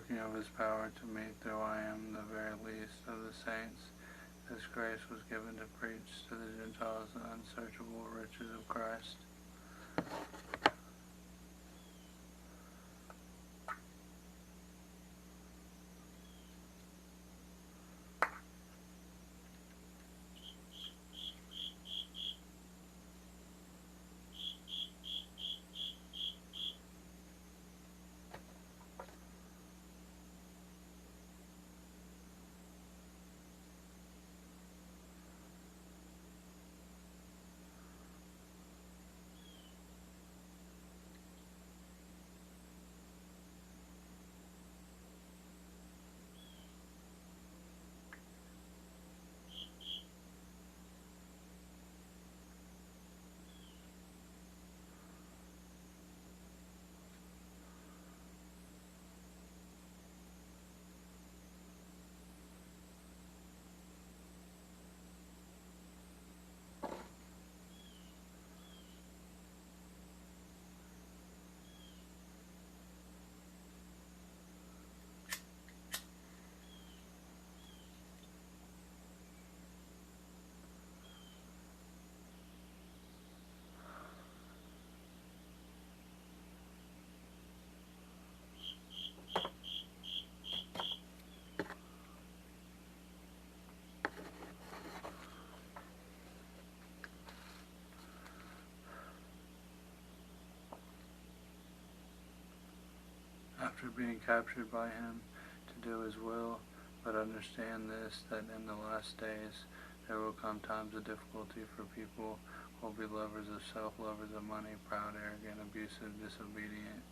working of his power to me, though I am the very least of the saints. This grace was given to preach to the Gentiles the unsearchable riches of Christ. After being captured by him to do his will, but understand this, that in the last days there will come times of difficulty, for people will be lovers of self, lovers of money, proud, arrogant, abusive, disobedient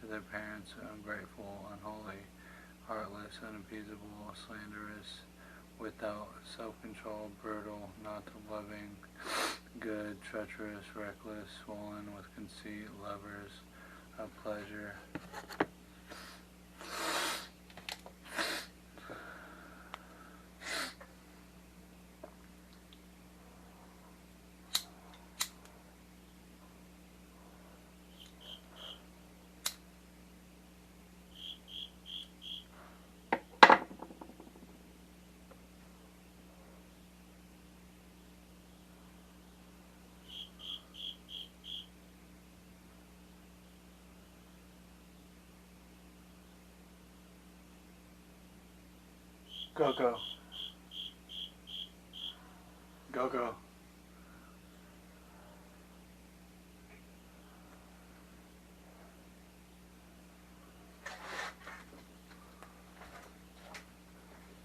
to their parents, ungrateful, unholy, heartless, unappeasable, slanderous, without self-control, brutal, not loving good, treacherous, reckless, swollen with conceit, lovers of pleasure, Go, go. Go, go.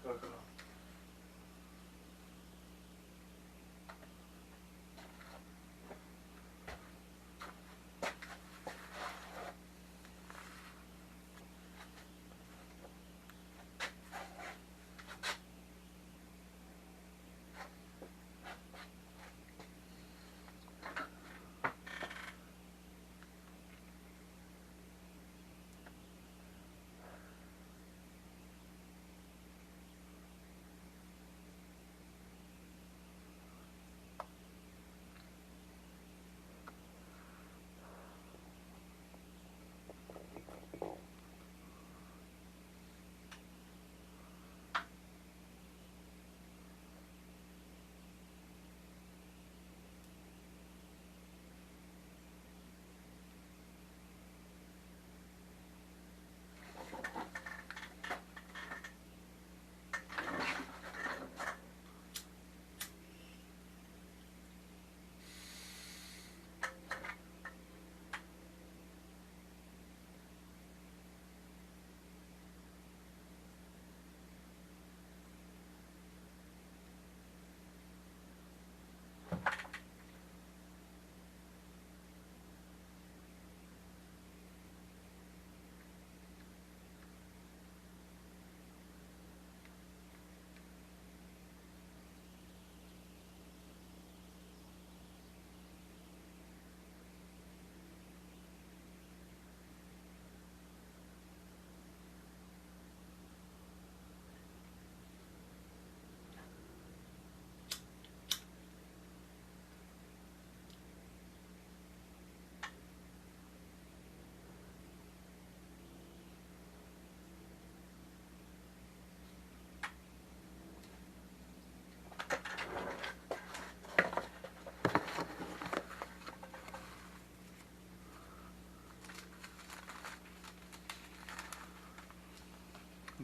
Go, go.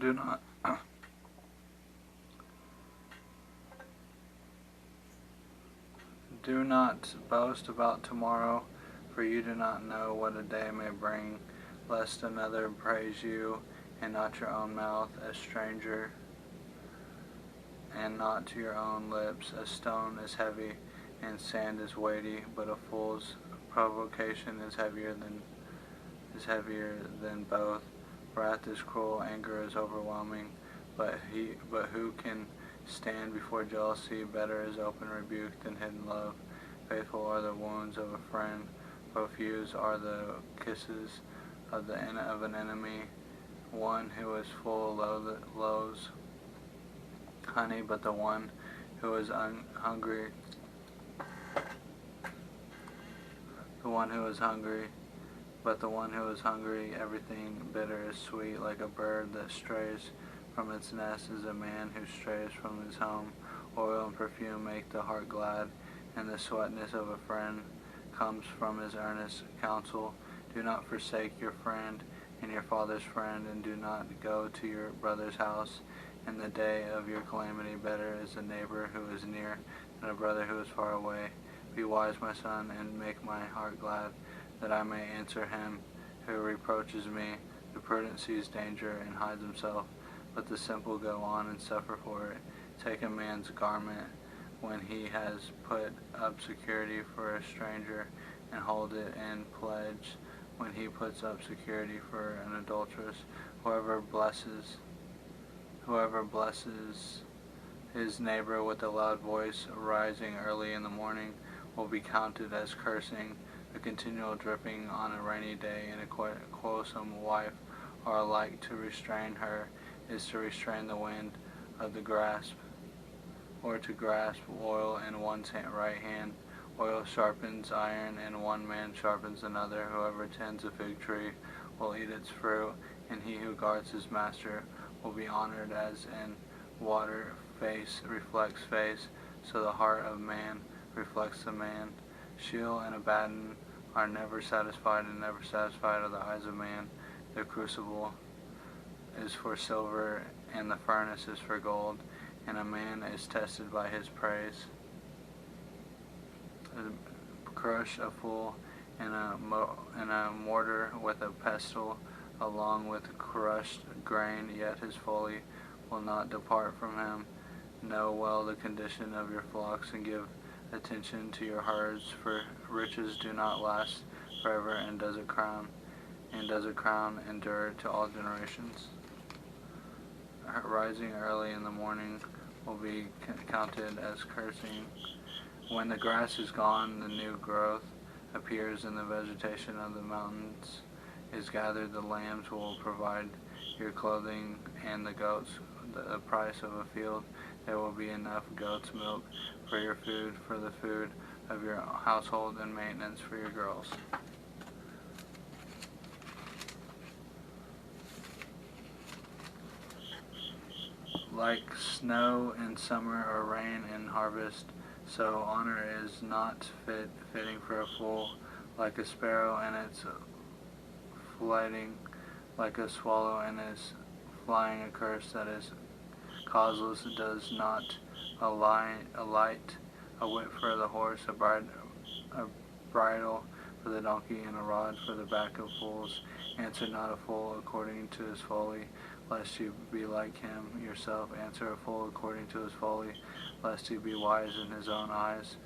Do not do not boast about tomorrow, for you do not know what a day may bring, lest another praise you, and not your own mouth, a stranger, and not to your own lips. A stone is heavy, and sand is weighty, but a fool's provocation is heavier than both. Wrath is cruel, anger is overwhelming, but who can stand before jealousy? Better is open rebuke than hidden love. Faithful are the wounds of a friend, profuse are the kisses of an enemy. One who is full loathes honey, but the one who is hungry, everything bitter is sweet. Like a bird that strays from its nest is a man who strays from his home. Oil and perfume make the heart glad, and the sweetness of a friend comes from his earnest counsel. Do not forsake your friend and your father's friend, and do not go to your brother's house in the day of your calamity. Better is a neighbor who is near than a brother who is far away. Be wise, my son, and make my heart glad, that I may answer him who reproaches me. The prudent sees danger and hides himself, but the simple go on and suffer for it. Take a man's garment when he has put up security for a stranger, and hold it in pledge when he puts up security for an adulteress. Whoever blesses his neighbor with a loud voice, rising early in the morning, will be counted as cursing. A continual dripping on a rainy day and a quarrelsome wife are alike. To restrain her is to restrain the wind of the grasp, or to grasp oil in one's right hand. Oil sharpens iron, and one man sharpens another. Whoever tends a fig tree will eat its fruit, and he who guards his master will be honored. As in water face reflects face, so the heart of man reflects the man. Sheol and Abaddon are never satisfied, and never satisfied are the eyes of man. The crucible is for silver, and the furnace is for gold, and a man is tested by his praise. Crush a fool in a mortar with a pestle, along with crushed grain, yet his folly will not depart from him. Know well the condition of your flocks, and give attention to your herds, for riches do not last forever, and does a crown endure to all generations. Rising early in the morning will be counted as cursing. When the grass is gone, the new growth appears, and the vegetation of the mountains is gathered. The lambs will provide your clothing, and the goats the price of a field. There will be enough goat's milk for your food, for the food of your household, and maintenance for your girls. Like snow in summer, or rain in harvest, so honor is not fitting for a fool. Like a sparrow in its flighting, like a swallow in its flying, a curse that is causeless does not alight. A whip for the horse, a bridle for the donkey, and a rod for the back of fools. Answer not a fool according to his folly, lest you be like him yourself. Answer a fool according to his folly, lest he be wise in his own eyes.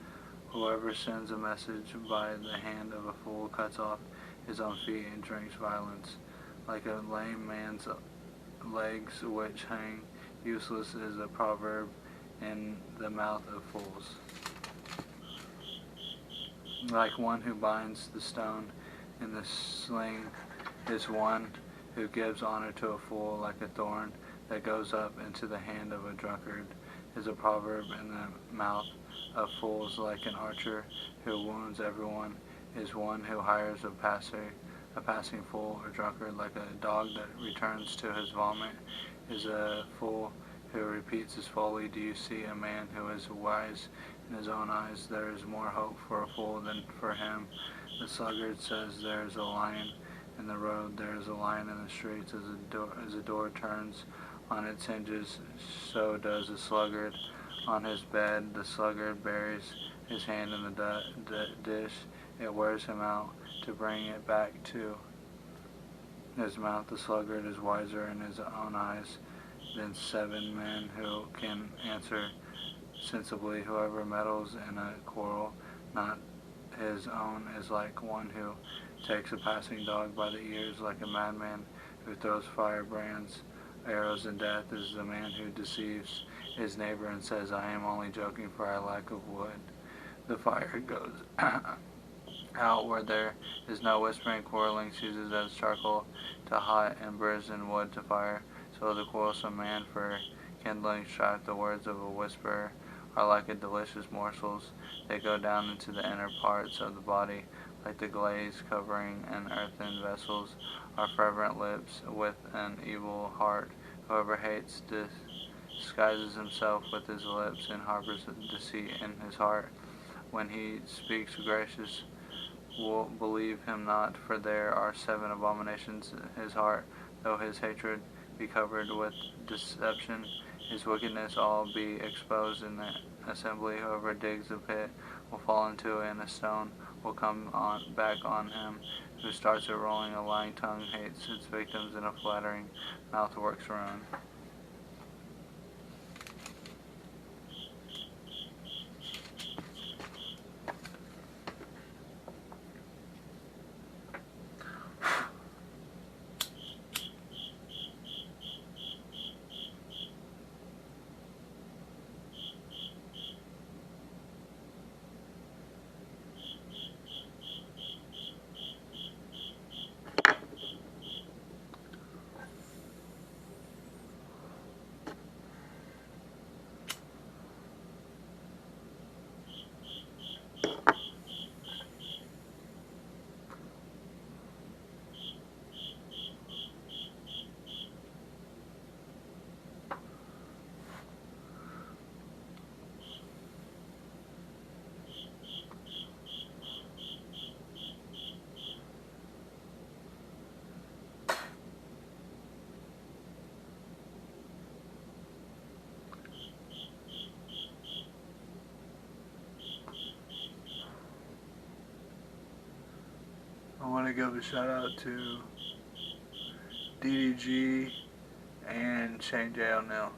Whoever sends a message by the hand of a fool cuts off his own feet and drinks violence. Like a lame man's legs which hang useless is a proverb in the mouth of fools. Like one who binds the stone in the sling is one who gives honor to a fool. Like a thorn that goes up into the hand of a drunkard is a proverb in the mouth of fools. Like an archer who wounds everyone is one who hires a passing fool or drunkard. Like a dog that returns to his vomit is a fool who repeats his folly. Do you see a man who is wise in his own eyes? There is more hope for a fool than for him. The sluggard says, there is a lion in the road. There is a lion in the streets. As a door turns on its hinges, so does a sluggard on his bed. The sluggard buries his hand in the dish. It wears him out to bring it back to his mouth. The sluggard is wiser in his own eyes than 7 men who can answer sensibly. Whoever meddles in a quarrel not his own is like one who takes a passing dog by the ears. Like a madman who throws firebrands, arrows, and death is the man who deceives his neighbor and says, I am only joking, for I lack of wood. The fire goes out where there is no whispering. Quarreling seizes as charcoal to hot embers and wood to fire. So the quarrelsome man for kindling strife. The words of a whisperer are like a delicious morsels. They go down into the inner parts of the body, like the glaze covering an earthen vessels. Are fervent lips with an evil heart. Whoever hates disguises himself with his lips and harbors deceit in his heart. When he speaks gracious, will believe him not, for there are 7 abominations in his heart. Though his hatred be covered with deception, his wickedness all be exposed in the assembly. Whoever digs a pit will fall into it, and a stone will come back on him. Who starts it rolling, a lying tongue hates its victims, and a flattering mouth works ruin. I want to give a shout out to DDG and Shane J. O'Neill.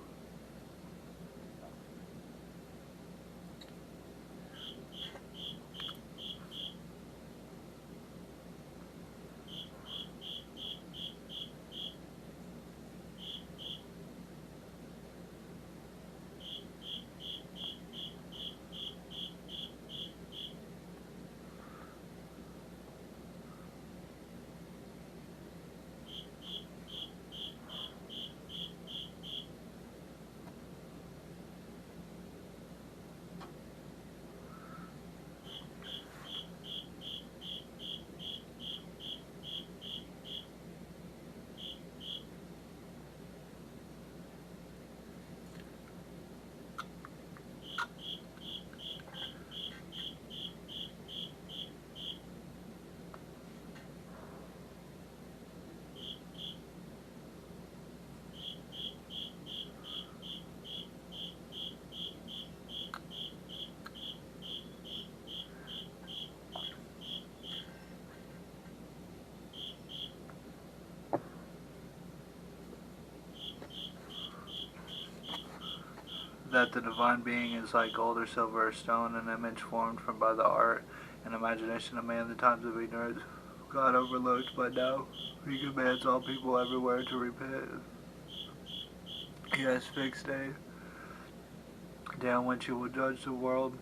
That the divine being is like gold or silver or stone, an image formed from by the art and imagination of man. The times of ignorance God overlooked, but now he commands all people everywhere to repent. He has fixed a day on which he will judge the world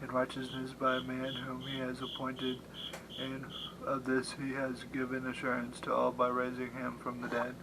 in righteousness by a man whom he has appointed, and of this he has given assurance to all by raising him from the dead.